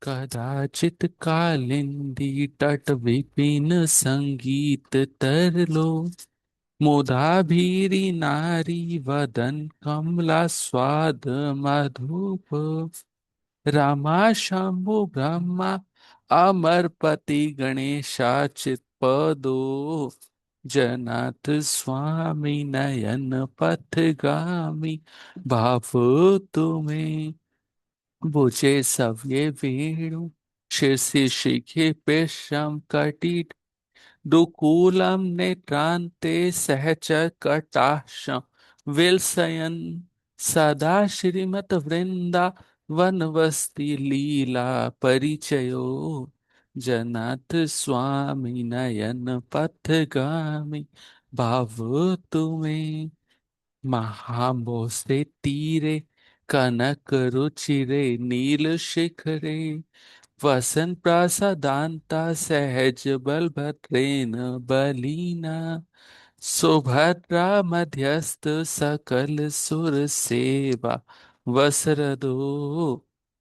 कदाचित कालिंदी तट विपिन संगीत तरलो मुदा भीरी नारी वदन कमला स्वाद मधुप रमा शंभु ब्रह्मा अमरपति गणेशाचित पदो जनाथ स्वामी नयन पथगामी भाव तुम्हें बुझे सव्ये वेणु शिरसि शिखे पेशम कटी दुकूलम नेत्रांते सहचर कटाक्षं विलसयन् सदा श्रीमत वृंदा वनवस्ति लीला परिचयो जनाथ स्वामी नयन पथगामी भाव तुम्हें महाबो से तीरे कनक रुचिरे नील शिखरे वसन प्रसादांता सहज बलभद्रेन बलीना सुभद्रा मध्यस्थ सकल सुर सेवा वसरदो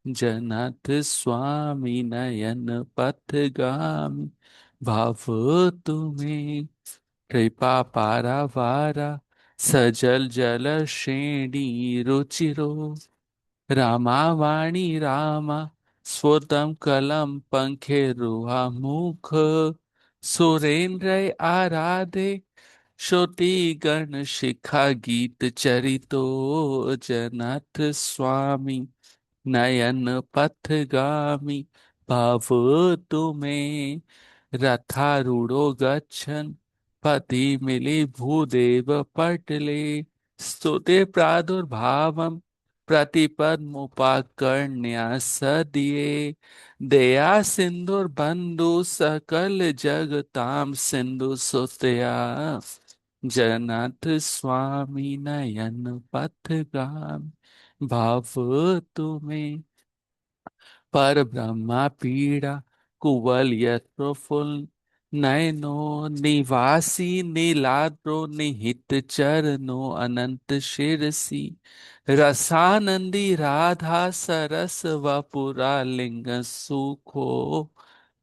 जनाथ स्वामी नयन पथगामी भाव तुम्हें कृपा पारावारा सजल जल श्रेणी रुचिरो रामावाणी रामा स्वतम कलम पंखे रुहा मुख सुरेंद्र आराधे श्रुति गण शिखा गीत चरितो जनाथ स्वामी नयन पथगामी भाव तुम्हें रथारूढ़ो गच्छन् पति मिले भूदेव पटले स्तुते प्रादुर्भावम प्रतिपद मुपाकर्ण्या सदिये दया सिंधुर बंधु सकल जगताम सिंधु सुतया जगन्नाथ स्वामी नयन पथगामी भाव तुम्हें पर ब्रह्मा पीड़ा कुवल प्रफुल्ल नयनो निवासी नीलाद्रो निहित चरनो अनंत शिरसी रसानंदी राधा सरस वपुरा लिंग सुखो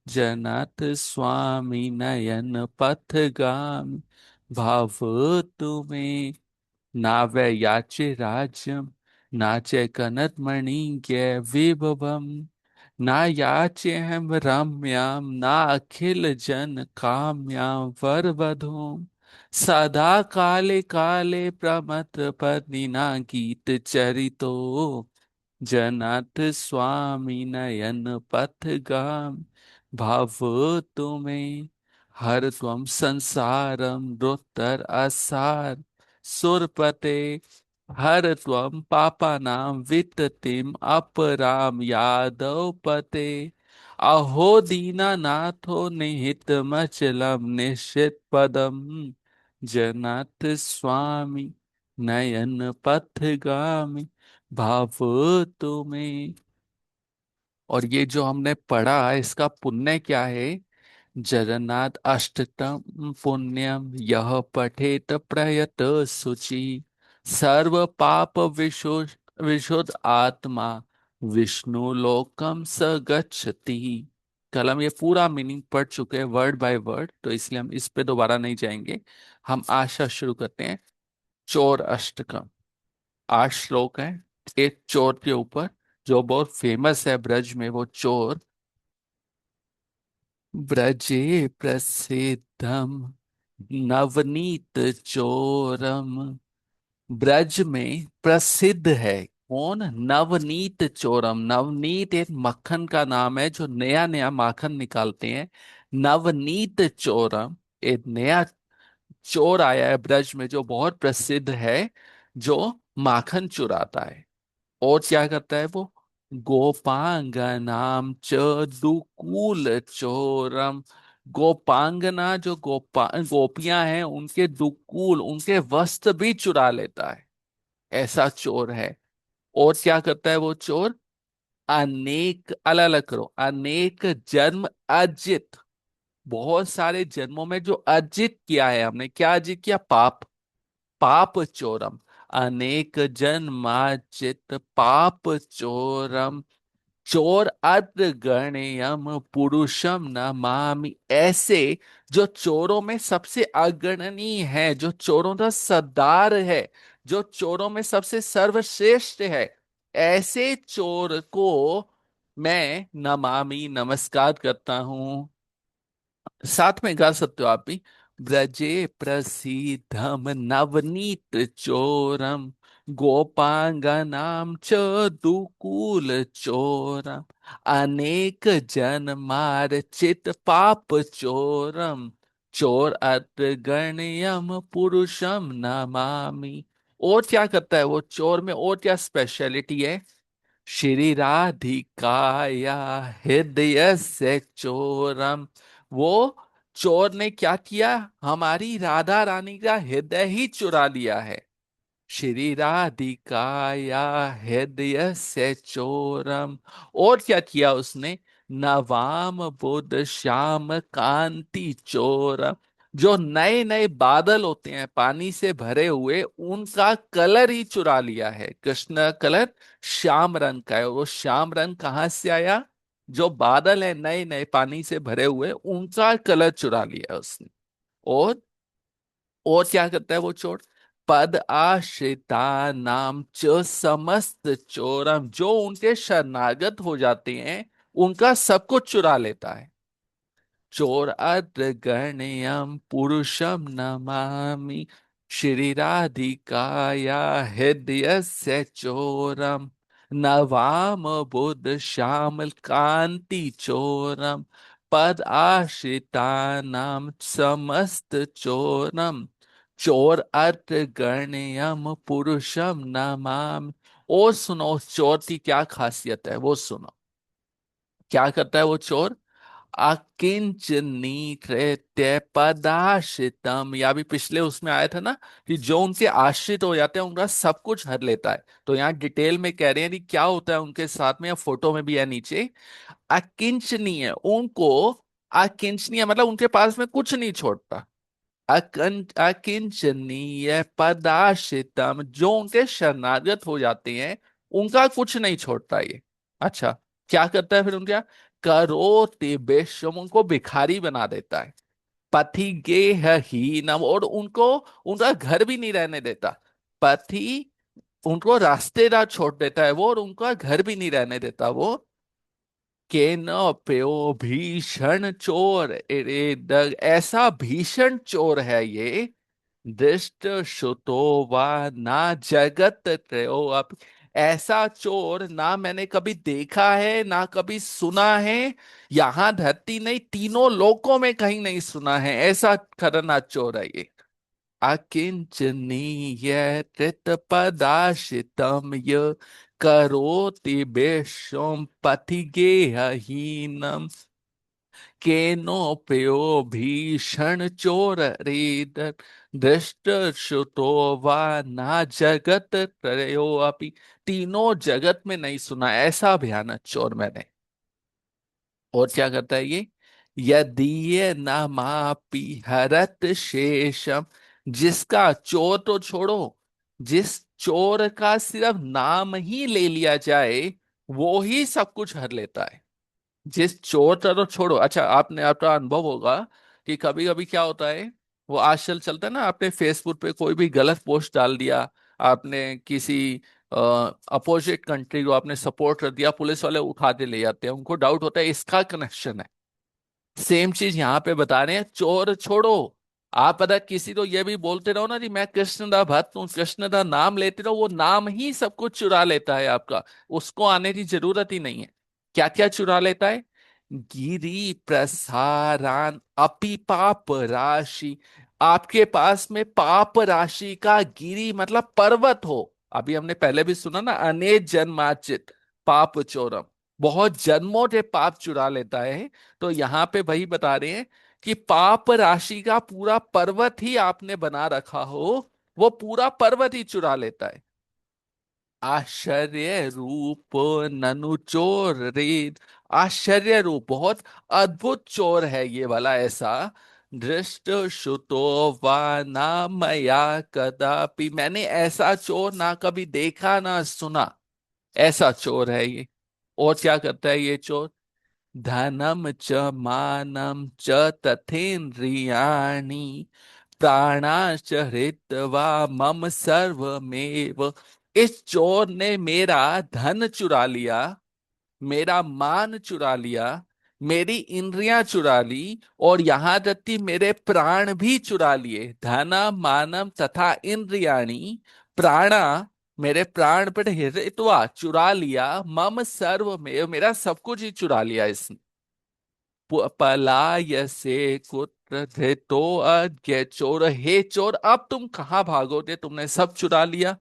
जनाथ स्वामी नयन पथगामी भाव तुम्हें नावै याचे राज्यम नाचे कनत्मणि विभवम ना याच्यहं रम्यां ना अखिल जन काम्यां वरवधूं सदा काले काले प्रमथ पदिना गीत चरितो जनाथ स्वामी नयन पथगाम भाव तुम्हें हर त्वं संसारम दुत्तर असार सुरपते हर त्वं पापानां विततिम अपराम यादव पते अहो दीनानाथो निहितमचलम निश्चित पदम जनाथ स्वामी नयन पथगामी भाव तुम्हें। और ये जो हमने पढ़ा इसका पुण्य क्या है। जगन्नाथ अष्टतम पुण्यम यह पठेत प्रयत शुचि सर्व पाप विशुद्ध आत्मा विष्णु लोकम स गच्छति। कल हम ये पूरा मीनिंग पढ़ चुके हैं वर्ड बाय वर्ड, तो इसलिए हम इस पे दोबारा नहीं जाएंगे। हम आशा शुरू करते हैं। चोर अष्टकम 8 श्लोक है एक चोर के ऊपर जो बहुत फेमस है ब्रज में। वो चोर ब्रजे प्रसिद्धम नवनीत चोरम। ब्रज में प्रसिद्ध है कौन? नवनीत चोरम। नवनीत एक मक्खन का नाम है जो नया नया माखन निकालते हैं। नवनीत चोरम एक नया चोर आया है ब्रज में जो बहुत प्रसिद्ध है, जो माखन चुराता है। और क्या करता है वो? गोपांगनाम च दुकूल चोरम। गोपांगना जो गोपियां हैं उनके दुकूल उनके वस्त्र भी चुरा लेता है। ऐसा चोर है। और क्या करता है वो चोर? अनेक अलग अलग करो, अनेक जन्म अर्जित, बहुत सारे जन्मों में जो अर्जित किया है हमने, क्या अर्जित किया? पाप। पाप चोरम अनेक जन्मार्जित पाप चोरम चोर अग्रगण्यम पुरुषम नमामि, ऐसे जो चोरों में सबसे अग्रणीय है, जो चोरों का सरदार है, जो चोरों में सबसे सर्वश्रेष्ठ है, ऐसे चोर को मैं नमामि, नमस्कार करता हूँ। साथ में गा सकते हो आप भी। ब्रजे प्रसीदम नवनीत चोरम, गोपांगनाम च दुकूल चोरम, अनेक जन मार चित पाप चोरम, चोर अग्रगण्यम पुरुषम नमामि। और क्या करता है वो चोर में, और क्या स्पेशलिटी है? श्री राधिकाया हृदय से चोरम, वो चोर ने क्या किया? हमारी राधा रानी का हृदय ही चुरा लिया है। श्री राधिकाया हृदय से चोरम। और क्या किया उसने? नवाम बुध श्याम कांति चोरम, जो नए नए बादल होते हैं पानी से भरे हुए, उनका कलर ही चुरा लिया है। कृष्ण का कलर श्याम रंग का है, और वो श्याम रंग कहाँ से आया? जो बादल है नए नए पानी से भरे हुए, उनका कलर चुरा लिया उसने। और क्या करता है वो चोर? पद आश्रिता नाम च समस्त चोरम, जो उनके शरणागत हो जाते हैं उनका सब कुछ चुरा लेता है। चोर अग्रगण्यम पुरुषम नमामि, श्री राधिकाया हृदय से चोरम, नवाम बुध श्यामल कांति चोरम, पद आश्रिता नाम समस्त चोरम, चोर अग्रगण्यम पुरुषम नमामि। और सुनो उस चोर की क्या खासियत है, वो सुनो। क्या करता है वो चोर? अकिंचनी कृत्य पदाश्रितम, या भी पिछले उसमें आया था ना कि जो उनके आश्रित हो जाते हैं उनका सब कुछ हर लेता है। तो यहाँ डिटेल में कह रहे हैं कि क्या होता है उनके साथ में, या फोटो में भी है नीचे। अकिंचनीय, उनको अकिंचनीय मतलब उनके पास में कुछ नहीं छोड़ता। अकिंचनीय पदाश्रितम, जो उनके शरणागत हो जाते हैं उनका कुछ नहीं छोड़ता ये। अच्छा, क्या करता है फिर उनका? करोति विषम, उनको भिखारी बना देता है। पथि गेह हीनम, और उनको उनका घर भी नहीं रहने देता। पथि, उनको रास्तेदार छोड़ देता है वो, और उनका घर भी नहीं रहने देता वो। के न प्यो भीषण चोर, अरे ऐसा भीषण चोर है ये। दृष्ट श्रुतो वा ना जगत त्रयो अप, ऐसा चोर ना मैंने कभी देखा है ना कभी सुना है। यहाँ धरती नहीं, तीनों लोकों में कहीं नहीं सुना है, ऐसा खतरनाक चोर है ये। अकिंचनीय कृतपदाशितम य, करोति विश्वम पथिगेहहीनम, केनोपयो भीषण चोर रेदर, दृष्ट श्रुतो वा ना जगत त्रयो अपि, तीनों जगत में नहीं सुना ऐसा भयानक चोर मैंने। और क्या करता है ये? यदि न मापी हरत शेषम, जिसका, चोर तो छोड़ो, जिस चोर का सिर्फ नाम ही ले लिया जाए वो ही सब कुछ हर लेता है। जिस चोर का तो छोड़ो, अच्छा आपने, आपका अनुभव होगा कि कभी कभी क्या होता है, वो आजकल चलता है ना, आपने फेसबुक पे कोई भी गलत पोस्ट डाल दिया, आपने किसी अपोजिट कंट्री को आपने सपोर्ट कर दिया, पुलिस वाले उठा के ले जाते हैं, उनको डाउट होता है इसका कनेक्शन है। सेम चीज यहाँ पे बता रहे हैं, चोर छोड़ो, आप अगर किसी को ये भी बोलते रहो ना कि मैं कृष्ण दा भक्त हूँ, कृष्ण दा नाम लेते रहो, वो नाम ही सब कुछ चुरा लेता है आपका, उसको आने की जरूरत ही नहीं है। क्या क्या चुरा लेता है? गिरी प्रसारान अपि पाप राशि, आपके पास में पाप राशि का गिरी मतलब पर्वत हो। अभी हमने पहले भी सुना ना, अनेक जन्मार्जित पाप चोरम, बहुत जन्मों के पाप चुरा लेता है। तो यहाँ पे वही बता रहे हैं कि पाप राशि का पूरा पर्वत ही आपने बना रखा हो, वो पूरा पर्वत ही चुरा लेता है। आश्चर्य रूप ननु चोर रे, आश्चर्य रूप, बहुत अद्भुत चोर है ये वाला ऐसा। दृष्ट श्रुतो वा ना मया कदापि, मैंने ऐसा चोर ना कभी देखा ना सुना, ऐसा चोर है ये। और क्या करता है ये चोर? धनम च मानम च तथेन्द्रियाणि प्राणाश्च हृत्वा मम सर्वमेव। इस चोर ने मेरा धन चुरा लिया, मेरा मान चुरा लिया, मेरी इंद्रियां चुरा ली, और यहां तक कि मेरे प्राण भी चुरा लिए। धना मानम तथा इंद्रियाणी, प्राणा, मेरे प्राण पर हित्वा चुरा लिया, मम सर्व में, मेरा सब कुछ ही चुरा लिया इसने। पलाय से कुत्र धृतो अज्ञ चोर। हे चोर, अब तुम कहाँ भागोगे? तुमने सब चुरा लिया।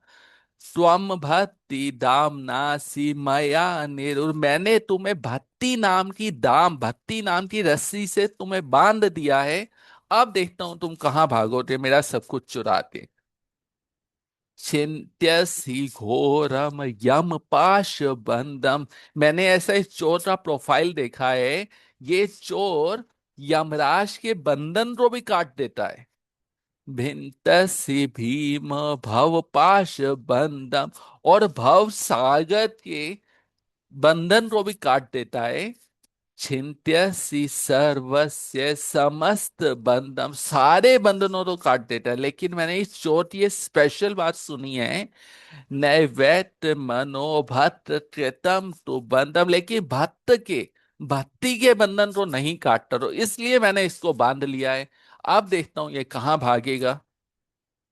स्वम भक्ति दाम नासी मया निरुर। मैंने तुम्हें भक्ति नाम की दाम, भक्ति नाम की रस्सी से तुम्हें बांध दिया है। अब देखता हूं तुम कहाँ भागोगे मेरा सब कुछ चुरा के। चिंत्यसी घोरम यम पाश बंदम। मैंने ऐसा इस चोर का प्रोफाइल देखा है। ये चोर यमराज के बंधन को भी काट देता है। भिन्नसी भीम भव पाश बंधम, और भव सागर के बंधन को भी काट देता है। छिन्त्यसि सर्वस्य समस्त बंधम, सारे बंधनों को काट देता है। लेकिन मैंने इस चोट ये स्पेशल बात सुनी है, नैवेत मनोभक्त कृतम तो बंधम, लेकिन भक्त के, भक्ति के बंधन को नहीं काटता, तो इसलिए मैंने इसको बांध लिया है। अब देखता हूं ये कहाँ भागेगा।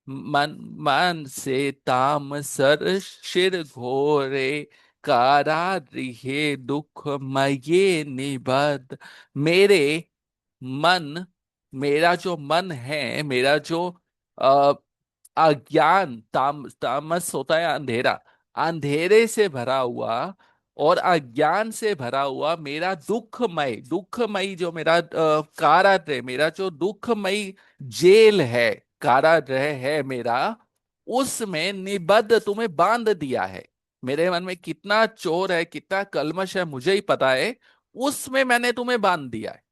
मन मन से ताम सर शिर घोरे, कारागृहे दुख मये निबद्ध। मेरे मन, मेरा जो मन है, मेरा जो अ, अज्ञान, तामस होता है अंधेरा, अंधेरे से भरा हुआ और अज्ञान से भरा हुआ मेरा दुखमय, दुखमयी जो मेरा कारागृह, मेरा जो दुखमयी जेल है, कारागृह है मेरा, उसमें निबद्ध, तुम्हें बांध दिया है। मेरे मन में कितना चोर है, कितना कल्मश है, मुझे ही पता है। उसमें मैंने तुम्हें बांध दिया है।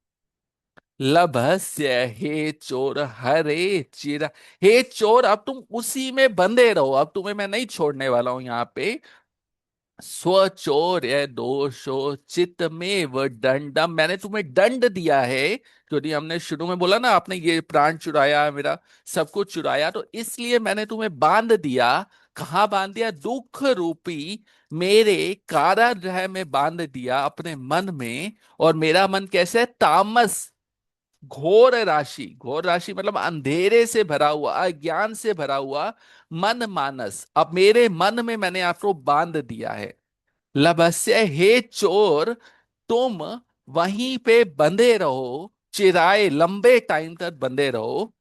लभस्य हे चोर हरे चिरा। हे चोर, अब तुम उसी में बंधे रहो, अब तुम्हें मैं नहीं छोड़ने वाला हूं यहाँ पे। स्वचौर्य दोषो चित्त में व दंडम, मैंने तुम्हें दंड दिया है। क्योंकि हमने शुरू में बोला ना, आपने ये प्राण चुराया, मेरा सब कुछ चुराया, तो इसलिए मैंने तुम्हें बांध दिया। कहाँ बांध दिया? दुख रूपी मेरे कारागृह में बांध दिया, अपने मन में। और मेरा मन कैसे है? तामस, घोर राशि, घोर राशि मतलब अंधेरे से भरा हुआ, अज्ञान से भरा हुआ मन मानस, अब मेरे मन में मैंने आपको बांध दिया है। लभस्य हे चोर, तुम वहीं पे बंधे रहो, चिराए लंबे टाइम तक बंधे रहो।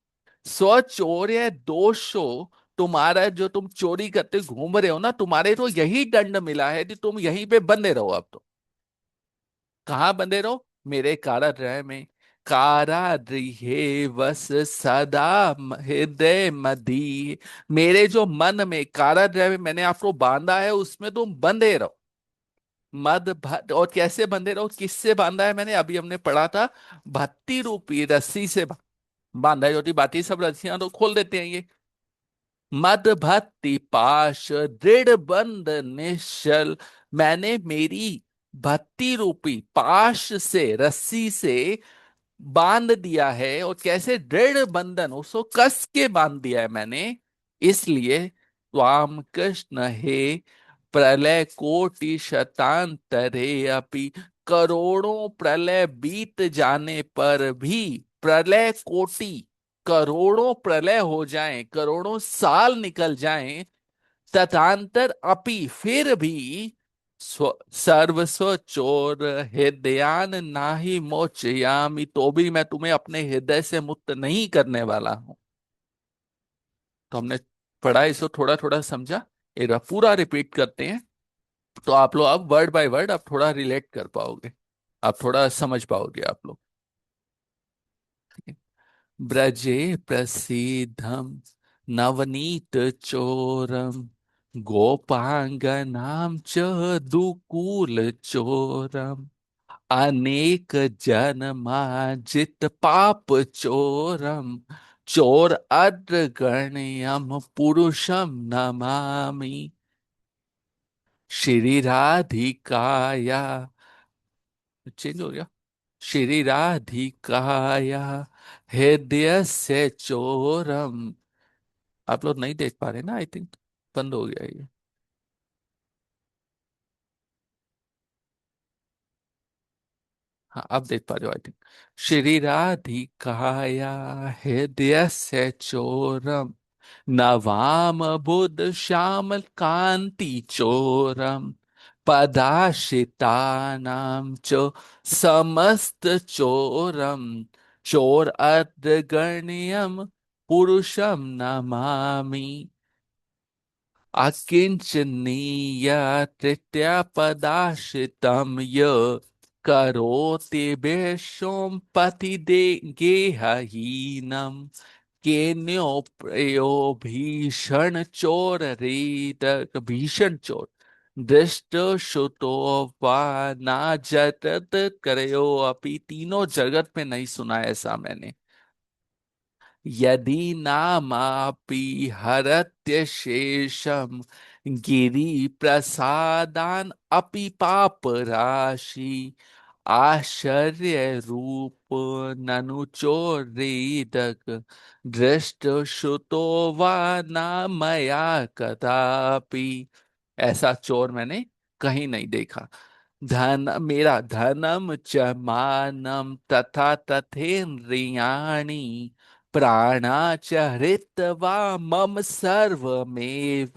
स्वचौर्य दोषो, तुम्हारा जो तुम चोरी करते घूम रहे हो ना, तुम्हारे तो यही दंड मिला है कि तुम यहीं पे बंधे रहो। अब तो कहाँ बंधे रहो? मेरे कारागृह में। कारागृहे वस सदा हृदय मदी। मेरे जो मन में, कारागृह में मैंने आपको बांधा है, उसमें तुम बंधे रहो। और कैसे बंधे रहो? किससे बांधा है मैंने? अभी हमने पढ़ा था, भक्ति रूपी रस्सी से बांधा है। जो बाकी सब रस्सियां तो खोल देते हैं ये। मद भक्ति पाश दृढ़ बंध निश्चल, मैंने मेरी भक्ति रूपी पाश से, रस्सी से बांध दिया है। और कैसे? दृढ़ बंधन, उसको कस के बांध दिया है मैंने। इसलिए त्वाम कृष्ण हे प्रलय कोटि शतांतरे अपि, करोड़ों प्रलय बीत जाने पर भी, प्रलय कोटि, करोड़ों प्रलय हो जाएं, करोड़ों साल निकल जाएं, तथांतर अपि, फिर भी सर्वस्व चोर हृदयान नाही मोचयामी, तो भी मैं तुम्हें अपने हृदय से मुक्त नहीं करने वाला हूं। तो हमने पढ़ा, इसको थोड़ा थोड़ा समझा, एक बार पूरा रिपीट करते हैं। तो आप लोग अब वर्ड बाय वर्ड आप थोड़ा रिलेट कर पाओगे, आप थोड़ा समझ पाओगे आप लोग। ब्रजे प्रसीदम नवनीत चोरम, गोपांगनाम च दुकूल चोरम, अनेक जन्माजित पाप चोरम, चोर अग्रगण्यम पुरुषम नमामि। श्री राधिकाया, चेंज हो गया। श्री राधिकाया हृदय से चोरम। आप लोग नहीं देख पा रहे ना, आई थिंक बंद हो गया ये। हाँ, अब देख पा रहे हो आई थिंक। श्री राधिकाया हृदय से चोरम, नवाम बुध श्यामल कांति चोरम, पदाश्रितानां च समस्त चोरम, चोर अग्रगण्यम पुरुषम नमामि। अकिंचनीय तृतीया पदाश्रितम य करोति विश्वं पति दे गेहहीनम, केन्यो प्रयो भीषण चोर रीत, भीषण चोर दृष्ट श्रुतो वा ना जगत करयो अपि। तीनों जगत में नहीं सुना ऐसा मैंने। यदि नामापि हरत्य शेषम, गिरि प्रसादान अपि पाप राशि, आश्चर्य रूप ननु चोरेदक, दृष्ट श्रुतो वा न मया कदापि। ऐसा चोर मैंने कहीं नहीं देखा। धन मेरा धनम च मानम तथा तथेन्द्रियाणि, प्राणा च हृत्वा मम सर्वमेव,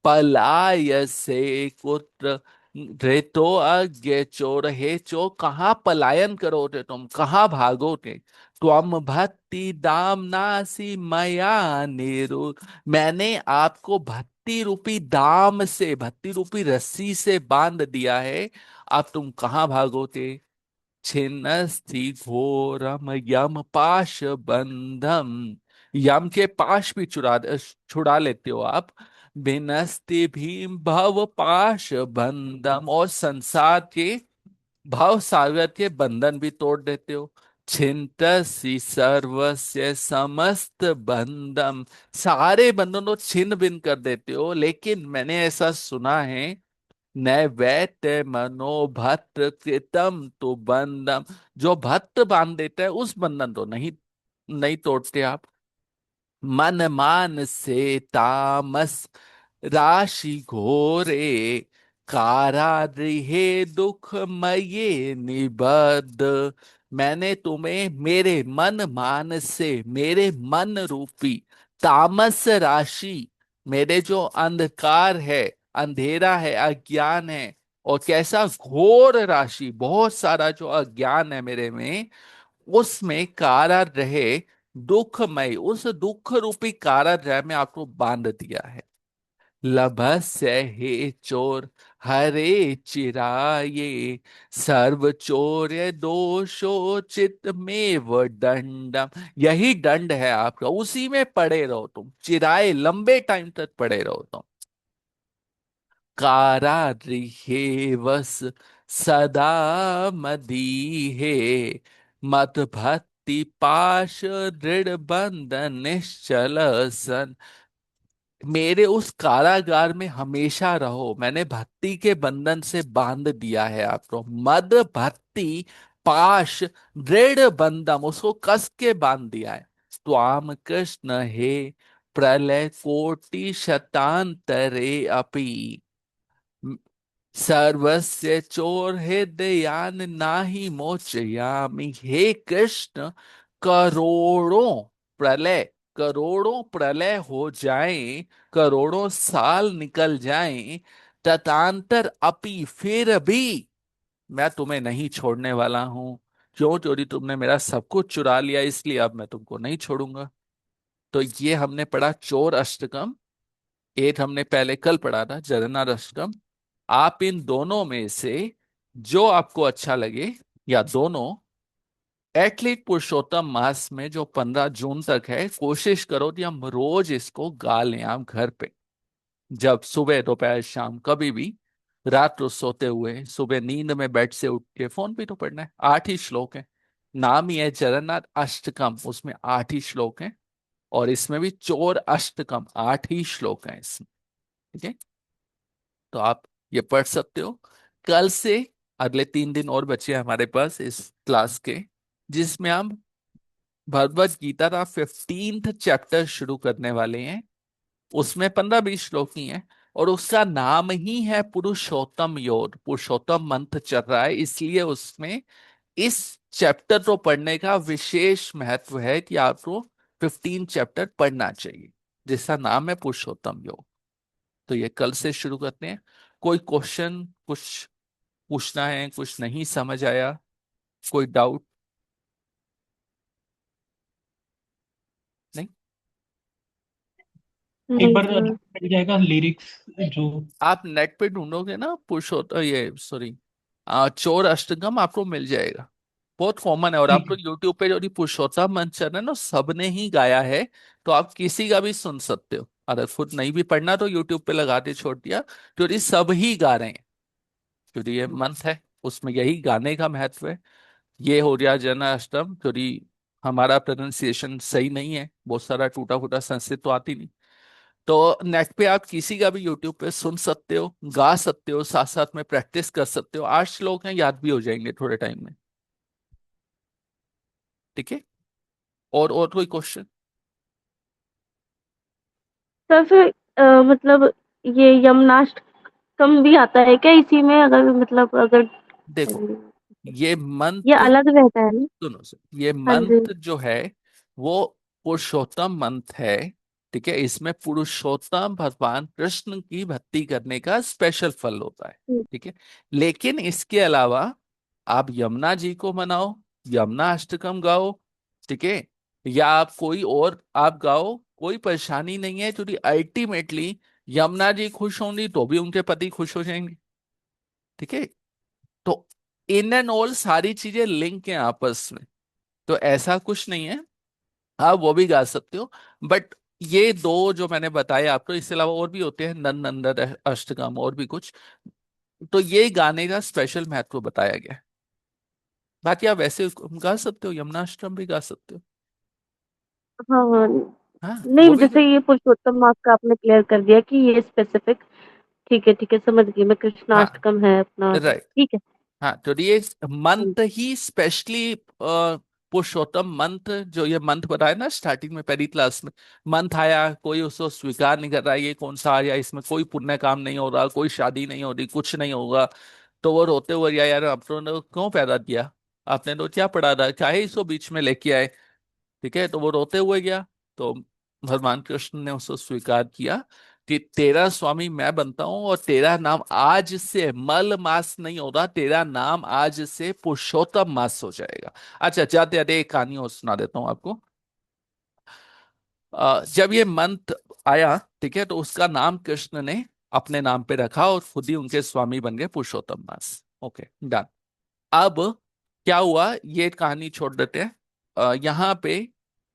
पलाय से कुत्र धृतो अज्ञ चोर। हे चोर, कहाँ पलायन करोगे तुम, कहाँ भागोगे। त्वम भक्ति दाम नासी मया निरु, मैंने आपको भक्ति रूपी दाम से, भक्ति रूपी रस्सी से बांध दिया है। अब तुम कहाँ भागोगे। छिन्नस्ति घोरम यम पाश बंधम, यम के पाश भी छुड़ा लेते हो आप। भिनस्ति भीम भव पाश बंधम, और संसार के भाव सागर के बंधन भी तोड़ देते हो। छिन्नसी सर्वस्य समस्त बंधम, सारे बंधनों छिन्न भिन्न कर देते हो। लेकिन मैंने ऐसा सुना है, नैवेद्य मनोभद्र कृतम तो बंधम, जो भक्त बांध देता है उस बंधन तो नहीं, नहीं तोड़ते आप। मन मान से तामस राशि घोरे, कारागृहे दुख मये निबद्ध। मैंने तुम्हें मेरे मन मान से, मेरे मन रूपी तामस राशि, मेरे जो अंधकार है, अंधेरा है, अज्ञान है, और कैसा घोर राशि, बहुत सारा जो अज्ञान है मेरे में, उसमें कारागृह दुखमय, उस दुख रूपी कारागृह में आपको बांध दिया है। लभस्य हे चोर हरे चिराये, सर्व चोर्य दोषो चित में व दंडम। यही दंड है आपका, उसी में पड़े रहो तुम, चिराए लंबे टाइम तक पड़े रहो तुम। कारागृहेवस सदा मदीहे, मत भक्ति पाश दृढ़ बंधन निश्चल सन। मेरे उस कारागार में हमेशा रहो, मैंने भक्ति के बंधन से बांध दिया है आपको। मद भक्ति पाश दृढ़ बंधम, उसको कस के बांध दिया है। त्वाम कृष्ण हे प्रलय कोटि शतांतरे अपि, सर्वस्य चोर हृदयान नाही मोचयामि। हे कृष्ण, करोड़ों प्रलय, करोड़ों प्रलय हो जाएं, करोड़ों साल निकल जाएं, ततांतर अपि, फिर भी मैं तुम्हें नहीं छोड़ने वाला हूं। क्यों चोरी, तुमने मेरा सब कुछ चुरा लिया, इसलिए अब मैं तुमको नहीं छोड़ूंगा। तो ये हमने पढ़ा चोर अष्टकम। एक हमने पहले कल पढ़ा था जगन्नाथ अष्टकम। आप इन दोनों में से जो आपको अच्छा लगे, या दोनों, एटलीस्ट पुरुषोत्तम मास में जो 15 जून तक है, कोशिश करो कि हम रोज इसको गा लें आप घर पे। जब सुबह दोपहर शाम कभी भी, रात को सोते हुए, सुबह नींद में बेड से उठ के, फोन पे तो पढ़ना है। 8 ही श्लोक है, नाम ही है जगन्नाथ अष्टकम, उसमें 8 ही श्लोक हैं। और इसमें भी चोर अष्टकम, 8 ही श्लोक हैं इसमें। ठीक है, तो आप ये पढ़ सकते हो। कल से अगले 3 दिन और बचे हैं हमारे पास इस क्लास के, जिसमें हम भगवत गीता का 15th चैप्टर शुरू करने वाले हैं। उसमें 15-20 श्लोक ही हैं, और उसका नाम ही है पुरुषोत्तम योग, पुरुषोत्तम मंत्र चल रहा है, इसलिए उसमें इस चैप्टर को पढ़ने का विशेष महत्व है कि आपको 15 चैप्टर पढ़ना चाहिए, जिसका नाम है पुरुषोत्तम योग। तो ये कल से शुरू करते हैं। कोई क्वेश्चन, कुछ पूछना है, कुछ नहीं समझ आया, कोई डाउट? नहीं? एक नहीं बार सर। मिल जाएगा लिरिक्स जो। आप नेट पे ढूंढोगे ना पुरुषोत्तम, ये सॉरी, चोर अष्टकम आपको मिल जाएगा। बहुत कॉमन है, और ठीक आपको है। यूट्यूब पे जो भी पुरुषोत्तम मंचन है ना, सबने ही गाया है। तो आप किसी का भी सुन सकते हो, अगर खुद नहीं भी पढ़ना तो यूट्यूब पे लगा के छोड़ दिया, क्योंकि सब ही गा रहे हैं, क्योंकि ये मंथ है, उसमें यही गाने का महत्व है। ये हो गया जन्माष्टम, क्योंकि हमारा प्रोनाउंसिएशन सही नहीं है, बहुत सारा टूटा फूटा संस्कृत तो आती नहीं। तो नेट पे आप किसी का भी यूट्यूब पे सुन सकते हो, गा सकते हो, साथ साथ में प्रैक्टिस कर सकते हो। 8 श्लोक हैं, याद भी हो जाएंगे थोड़े टाइम में। ठीक है? और कोई क्वेश्चन? सर फिर मतलब ये यमुनाष्टकम भी आता है क्या इसी में, अगर मतलब अगर देखो, ये ये मंत्र, अलग रहता है ना? सुनो से, ये हाँ जी। मंत्र जो है वो पुरुषोत्तम मंत्र है। ठीक है? इसमें पुरुषोत्तम भगवान कृष्ण की भक्ति करने का स्पेशल फल होता है। ठीक है? लेकिन इसके अलावा आप यमुना जी को मनाओ, यमुना अष्टकम गाओ, ठीक है, या आप कोई और आप गाओ, कोई परेशानी नहीं है, क्योंकि अल्टीमेटली यमुना जी खुश होंगी तो भी उनके पति खुश हो जाएंगे। ठीक है? तो इन एंड ऑल सारी चीजें लिंक हैं आपस में, तो ऐसा कुछ नहीं है, आप वो भी गा सकते हो। बट ये दो जो मैंने बताए आपको, इसके अलावा और भी होते हैं, नंदन अष्टकम और भी कुछ, तो ये गाने का स्पेशल महत्व बताया गया है। बाकी आप वैसे गा सकते हो, यमुनाष्टकम भी गा सकते हो। हाँ हाँ। हाँ, वो नहीं भी जैसे गा। ये पुरुषोत्तम मास का आपने क्लियर कर दिया कि ये स्पेसिफिक। ठीक है समझ गई मैं, हाँ, कृष्णाष्टकम है अपना तो राइट। ठीक है। हाँ, तो ये हाँ मंथ ही स्पेशली पुरुषोत्तम मंथ, जो ये मंथ बताया ना स्टार्टिंग में पहली क्लास में, मंथ आया, कोई उसको स्वीकार नहीं कर रहा, ये कौन सा आया, इसमें कोई पुण्य काम नहीं हो रहा, कोई शादी नहीं हो रही, कुछ नहीं होगा। तो वो रोते हुए गया, यार आपने क्यों पैदा किया, आपने तो क्या पढ़ा था, चाहे इसको बीच में लेके आए। ठीक है? तो वो रोते हुए गया, तो भगवान कृष्ण ने उसको स्वीकार किया कि तेरा स्वामी मैं बनता हूं, और तेरा नाम आज से मल मास नहीं होगा, तेरा नाम आज से पुरुषोत्तम मास हो जाएगा। अच्छा, जाते जाते एक कहानी और सुना देता हूँ आपको। जब ये मंथ आया, ठीक है, तो उसका नाम कृष्ण ने अपने नाम पे रखा, और खुद ही उनके स्वामी बन गए पुरुषोत्तम मास। Okay, done. अब क्या हुआ, ये कहानी छोड़ देते हैं। यहाँ पे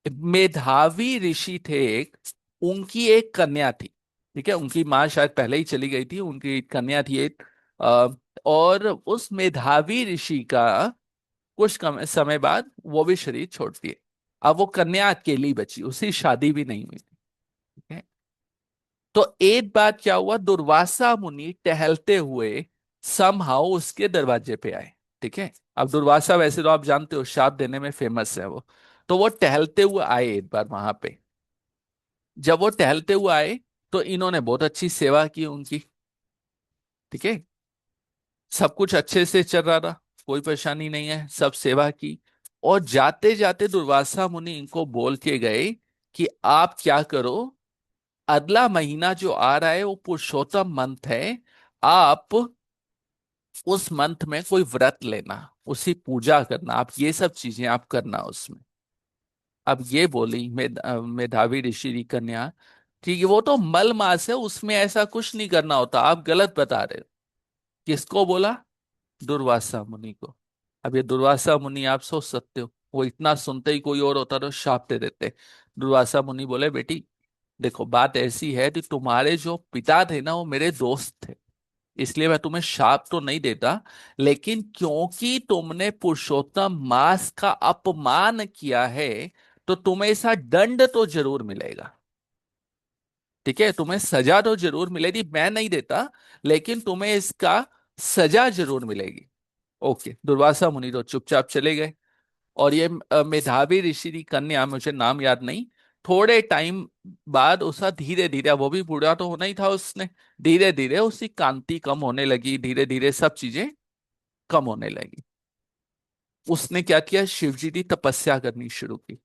मेधावी ऋषि थे एक, उनकी एक कन्या थी। ठीक है? उनकी माँ शायद पहले ही चली गई थी, उनकी एक कन्या थी एक, अ, और उस मेधावी ऋषि का कुछ कम समय बाद वो भी शरीर छोड़ दिए। अब वो कन्या अकेली बची, उसकी शादी भी नहीं हुई थी। ठीक है? तो एक बार क्या हुआ, दुर्वासा मुनि टहलते हुए समहाउ उसके दरवाजे पे आए। ठीक है? अब दुर्वासा वैसे तो आप जानते हो, शाप देने में फेमस है वो। तो वो टहलते हुए आए एक बार वहां पे। जब वो टहलते हुए आए, तो इन्होंने बहुत अच्छी सेवा की उनकी। ठीक है? सब कुछ अच्छे से चल रहा था, कोई परेशानी नहीं है, सब सेवा की। और जाते जाते दुर्वासा मुनि इनको बोल के गए कि आप क्या करो, अगला महीना जो आ रहा है वो पुरुषोत्तम मंथ है, आप उस मंथ में कोई व्रत लेना, उसी पूजा करना, आप ये सब चीजें आप करना उसमें। अब ये बोली मेधावी ऋषि की कन्या, ठीक है, वो तो मल मास है, उसमें ऐसा कुछ नहीं करना होता, आप गलत बता रहे हो। किसको बोला? दुर्वासा मुनि को। अब ये दुर्वासा मुनि, आप सोच सकते हो, वो इतना सुनते ही कोई और होता तो शाप दे देते। दुर्वासा मुनि बोले, बेटी देखो, बात ऐसी है कि तुम्हारे जो पिता थे ना, वो मेरे दोस्त थे, इसलिए मैं तुम्हें शाप तो नहीं देता, लेकिन क्योंकि तुमने पुरुषोत्तम मास का अपमान किया है, तो तुम्हें ऐसा दंड तो जरूर मिलेगा। ठीक है, तुम्हें सजा तो जरूर मिलेगी, मैं नहीं देता, लेकिन तुम्हें इसका सजा जरूर मिलेगी। ओके, दुर्वासा मुनि तो चुपचाप चले गए। और ये मेधावी ऋषि की कन्या, मुझे नाम याद नहीं, थोड़े टाइम बाद उसका धीरे धीरे, वो भी बूढ़ा तो होना ही था उसने, धीरे धीरे उसकी कांति कम होने लगी, धीरे धीरे सब चीजें कम होने लगी। उसने क्या किया, शिव जी की तपस्या करनी शुरू की।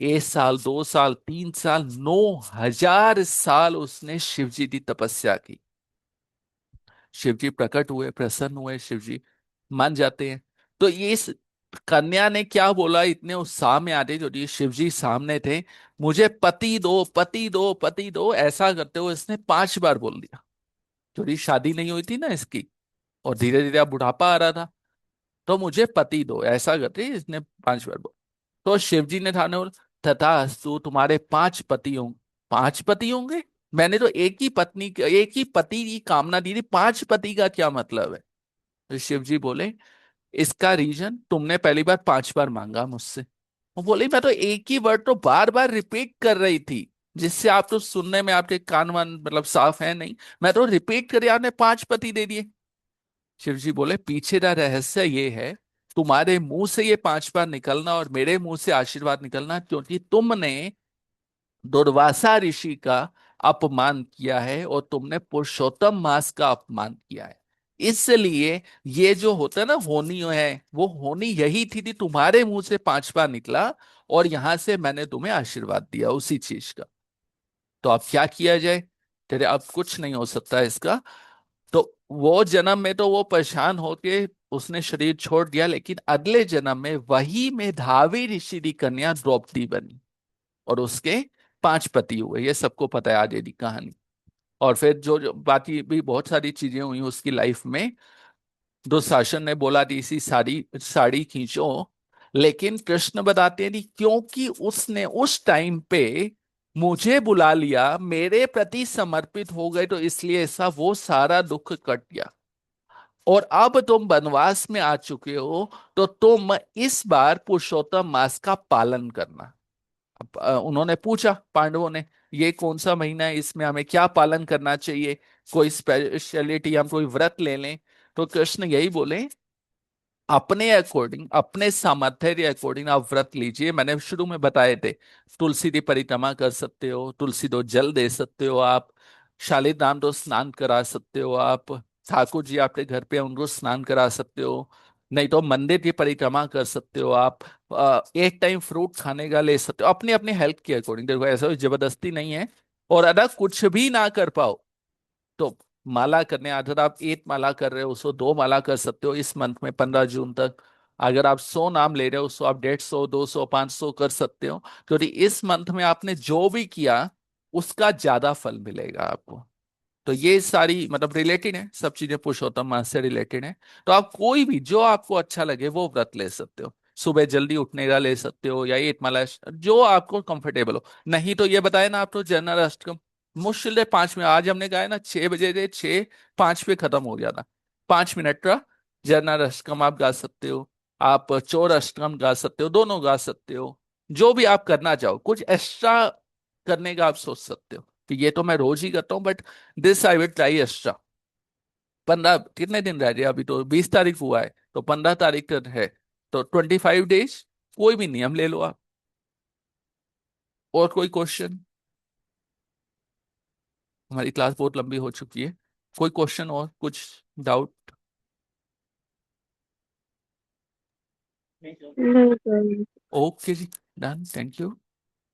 1 साल, 2 साल, 3 साल, 9,000 साल उसने शिव जी की तपस्या की। शिव जी प्रकट हुए, प्रसन्न हुए, शिव जी मान जाते हैं। तो ये इस कन्या ने क्या बोला, इतने उत्साह में आते, जो ये शिव जी सामने थे, मुझे पति दो, पति दो, पति दो, ऐसा करते हुए इसने 5 बार बोल दिया। थोड़ी शादी नहीं हुई थी ना इसकी, और धीरे धीरे अब बुढ़ापा आ रहा था, तो मुझे पति दो, ऐसा करते इसने 5 बार बोला। तो शिव जी ने ठाने बोला, तथास्तु, तुम्हारे 5 पति होंगे। 5 पति होंगे? मैंने तो एक ही पति की कामना दी थी, 5 पति का क्या मतलब है? तो शिव जी बोले, इसका रीजन, तुमने पहली बार 5 बार मांगा मुझसे। वो बोले, मैं तो एक ही वर्ड तो बार बार रिपीट कर रही थी, जिससे आप तो सुनने में आपके कान वान मतलब साफ है नहीं, मैं तो रिपीट कर, आपने 5 पति दे दिए। शिव जी बोले, पीछे का रहस्य ये है, तुम्हारे मुंह से ये 5 बार निकलना और मेरे मुंह से आशीर्वाद निकलना, क्योंकि तुमने दुर्वासा ऋषि का अपमान किया है और तुमने पुरुषोत्तम मास का अपमान किया है। इसलिए ये जो होता है ना, होनी है, वो होनी यही थी तुम्हारे मुंह से 5 बार निकला, और यहां से मैंने तुम्हें आशीर्वाद दिया उसी चीज का। तो अब क्या किया जाए? तेरे अब कुछ नहीं हो सकता इसका। तो वो जन्म में तो वो परेशान होके उसने शरीर छोड़ दिया, लेकिन अगले जन्म में वही मेधावी ऋषि की कन्या द्रौपदी बनी, और उसके 5 पति हुए। ये सबको पता है आगे की कहानी। और फिर जो बाकी भी बहुत सारी चीजें हुई उसकी लाइफ में। दुशासन ने बोला थी इसी साड़ी साड़ी खींचो, लेकिन कृष्ण बताते हैं नहीं, क्योंकि उसने उस टाइम पे मुझे बुला लिया, मेरे प्रति समर्पित हो गए, तो इसलिए ऐसा वो सारा दुख कट गया। और अब तुम वनवास में आ चुके हो, तो तुम इस बार पुरुषोत्तम मास का पालन करना। उन्होंने पूछा पांडवों ने, ये कौन सा महीना है, इसमें हमें क्या पालन करना चाहिए, कोई स्पेशलिटी, हम कोई व्रत ले लें? तो कृष्ण यही बोले, अपने अकॉर्डिंग, अपने सामर्थ्य के अकॉर्डिंग आप व्रत लीजिए। मैंने शुरू में बताए थे, तुलसी की परिक्रमा कर सकते हो, तुलसी दो जल दे सकते हो आप, शालिग्राम दो स्नान करा सकते हो आप, ठाकुर जी आपके घर पे हैं, उनको स्नान करा सकते हो, नहीं तो मंदिर की परिक्रमा कर सकते हो आप। एक टाइम फ्रूट खाने का ले सकते हो, अपने अपने हेल्थ के अकॉर्डिंग, देखो ऐसा कोई जबरदस्ती नहीं है। और अगर कुछ भी ना कर पाओ, तो माला करने, अगर आप 8 माला कर रहे हो, उसको 2 माला कर सकते हो इस मंथ में 15 जून तक। अगर आप 100 नाम ले रहे हो, उसको आप 150, 200, 500 कर सकते हो, क्योंकि इस मंथ में आपने जो भी किया उसका ज्यादा फल मिलेगा आपको। तो ये सारी मतलब रिलेटेड है, सब चीजें पुरुषोत्तम मास से रिलेटेड है। तो आप कोई भी जो आपको अच्छा लगे वो व्रत ले सकते हो। सुबह जल्दी उठने का ले सकते हो, या 8 माला, जो आपको कंफर्टेबल हो। नहीं तो ये बताए ना, आप तो जनरल अष्टकम मुश्किल है 5 में, आज हमने कहा है ना 6 बजे से 6:05 पे खत्म हो गया था, 5 मिनट का जनरल अष्टकम आप गा सकते हो। आप चौर अष्टकम गा सकते हो, दोनों गा सकते हो। जो भी आप करना चाहो, कुछ एक्स्ट्रा करने का आप सोच सकते हो कि ये तो मैं रोज ही करता हूँ, but this I will try extra. 15, कितने दिन रह गए, अभी तो 20 तारीख हुआ है, तो 15 तारीख तक है, तो 25 डेज। कोई भी नियम ले लो आप। और कोई क्वेश्चन? हमारी क्लास बहुत लंबी हो चुकी है। कोई क्वेश्चन और कुछ डाउट? नहीं सर। ओके जी, डन, थैंक यू।